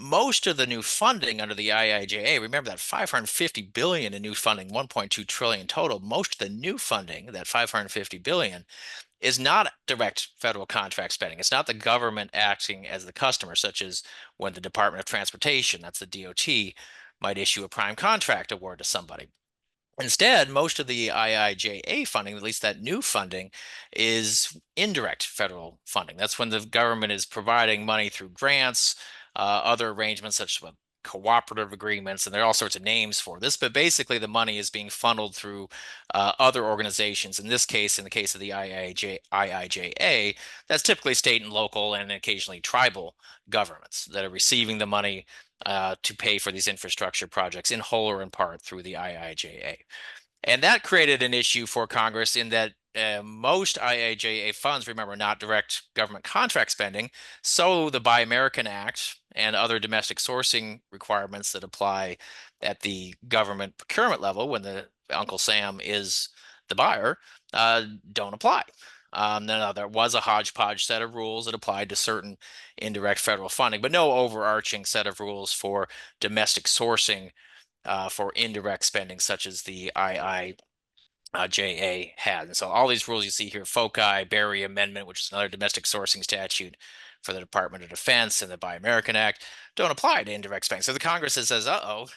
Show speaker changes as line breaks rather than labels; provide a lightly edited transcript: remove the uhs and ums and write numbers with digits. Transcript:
most of the new funding under the IIJA, remember that 550 billion in new funding, 1.2 trillion total, most of the new funding, that 550 billion, is not direct federal contract spending. It's not the government acting as the customer, such as when the Department of Transportation, that's the DOT, might issue a prime contract award to somebody. Instead, most of the IIJA funding, at least that new funding, is indirect federal funding. That's when the government is providing money through grants, other arrangements such as cooperative agreements, and there are all sorts of names for this, but basically the money is being funneled through other organizations. In this case, in the case of the IIJA, that's typically state and local and occasionally tribal governments that are receiving the money to pay for these infrastructure projects in whole or in part through the IIJA. And that created an issue for Congress in that most IIJA funds, remember, not direct government contract spending. So the Buy American Act and other domestic sourcing requirements that apply at the government procurement level when the Uncle Sam is the buyer don't apply. Now, there was a hodgepodge set of rules that applied to certain indirect federal funding, but no overarching set of rules for domestic sourcing for indirect spending, such as the IIJA had. And so all these rules you see here, FOCI, Berry Amendment, which is another domestic sourcing statute for the Department of Defense, and the Buy American Act, don't apply to indirect spending. So the Congress says, uh-oh,